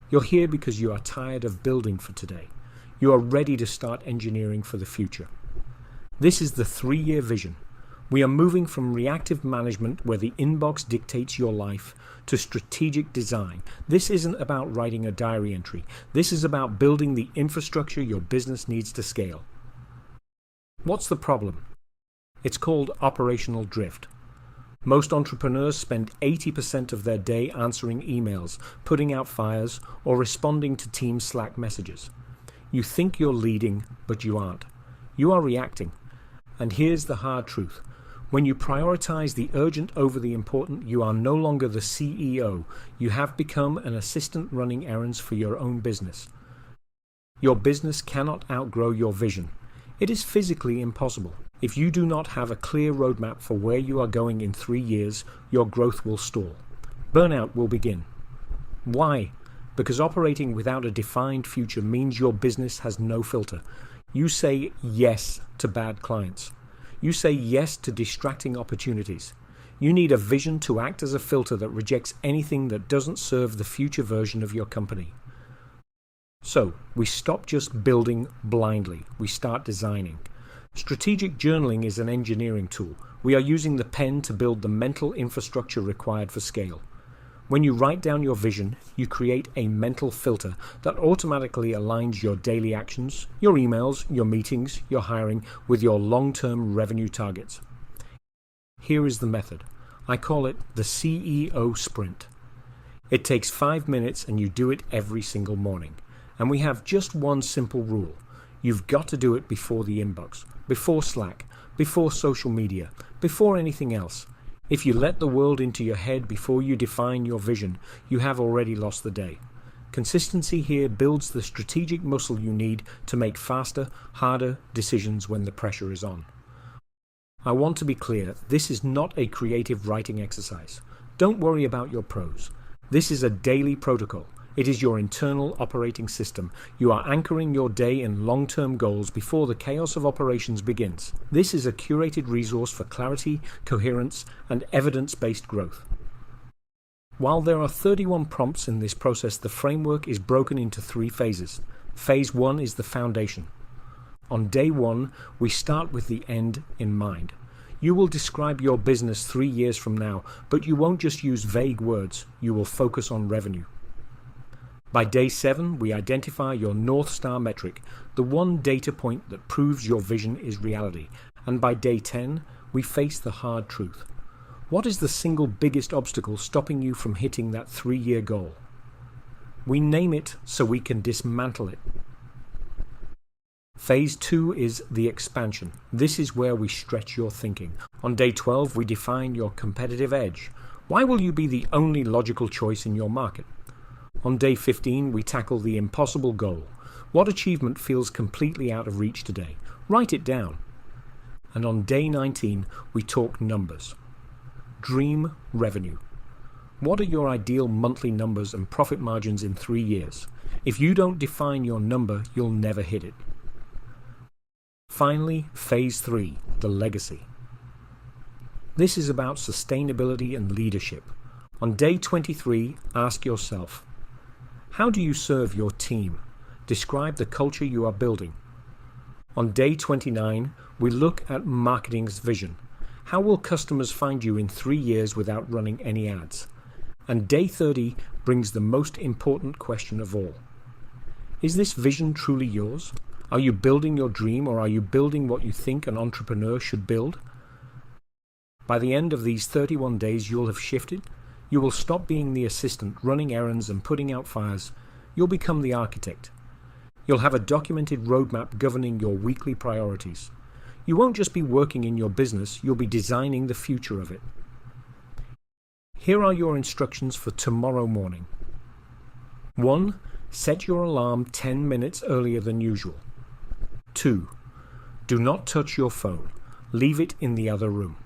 You're here because you are tired of building for today. You are ready to start engineering for the future. This is the 3-year vision. We are moving from reactive management, where the inbox dictates your life, to strategic design. This isn't about writing a diary entry. This is about building the infrastructure your business needs to scale. What's the problem? It's called operational drift. Most entrepreneurs spend 80% of their day answering emails, putting out fires, or responding to Team Slack messages. You think you're leading, but you aren't. You are reacting. And here's the hard truth. When you prioritize the urgent over the important, you are no longer the CEO. You have become an assistant running errands for your own business. Your business cannot outgrow your vision. It is physically impossible. If you do not have a clear roadmap for where you are going in 3 years, your growth will stall. Burnout will begin. Why? Because operating without a defined future means your business has no filter. You say yes to bad clients. You say yes to distracting opportunities. You need a vision to act as a filter that rejects anything that doesn't serve the future version of your company. So, we stop just building blindly. We start designing. Strategic journaling is an engineering tool. We are using the pen to build the mental infrastructure required for scale. When you write down your vision, you create a mental filter that automatically aligns your daily actions, your emails, your meetings, your hiring with your long-term revenue targets. Here is the method. I call it the CEO sprint. It takes 5 minutes and you do it every single morning. And we have just one simple rule. You've got to do it before the inbox, before Slack, before social media, before anything else. If you let the world into your head before you define your vision, you have already lost the day. Consistency here builds the strategic muscle you need to make faster, harder decisions when the pressure is on. I want to be clear, this is not a creative writing exercise. Don't worry about your prose. This is a daily protocol. It is your internal operating system. You are anchoring your day in long-term goals before the chaos of operations begins. This is a curated resource for clarity, coherence, and evidence-based growth. While there are 31 prompts in this process, the framework is broken into 3 phases. Phase 1 is the foundation. On day 1, we start with the end in mind. You will describe your business 3 years from now, but you won't just use vague words. You will focus on revenue. By day 7, we identify your North Star metric, the one data point that proves your vision is reality. And by day 10, we face the hard truth. What is the single biggest obstacle stopping you from hitting that 3-year goal? We name it so we can dismantle it. Phase 2 is the expansion. This is where we stretch your thinking. On day 12, we define your competitive edge. Why will you be the only logical choice in your market? On day 15, we tackle the impossible goal. What achievement feels completely out of reach today? Write it down. And on day 19, we talk numbers. Dream revenue. What are your ideal monthly numbers and profit margins in 3 years? If you don't define your number, you'll never hit it. Finally, phase 3, the legacy. This is about sustainability and leadership. On day 23, ask yourself, how do you serve your team? Describe the culture you are building. On day 29, we look at marketing's vision. How will customers find you in 3 years without running any ads? And day 30 brings the most important question of all. Is this vision truly yours? Are you building your dream, or are you building what you think an entrepreneur should build? By the end of these 31 days, you'll have shifted. You will stop being the assistant, running errands and putting out fires. You'll become the architect. You'll have a documented roadmap governing your weekly priorities. You won't just be working in your business, you'll be designing the future of it. Here are your instructions for tomorrow morning. 1. Set your alarm 10 minutes earlier than usual. 2. Do not touch your phone. Leave it in the other room.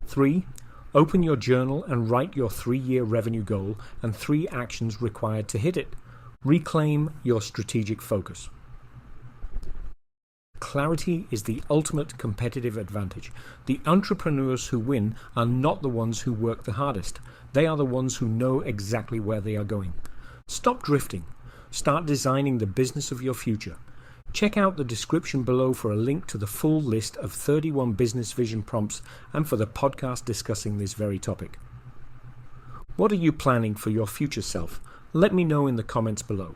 3. Open your journal and write your 3-year revenue goal and 3 actions required to hit it. Reclaim your strategic focus. Clarity is the ultimate competitive advantage. The entrepreneurs who win are not the ones who work the hardest. They are the ones who know exactly where they are going. Stop drifting. Start designing the business of your future. Check out the description below for a link to the full list of 31 business vision prompts and for the podcast discussing this very topic. What are you planning for your future self? Let me know in the comments below.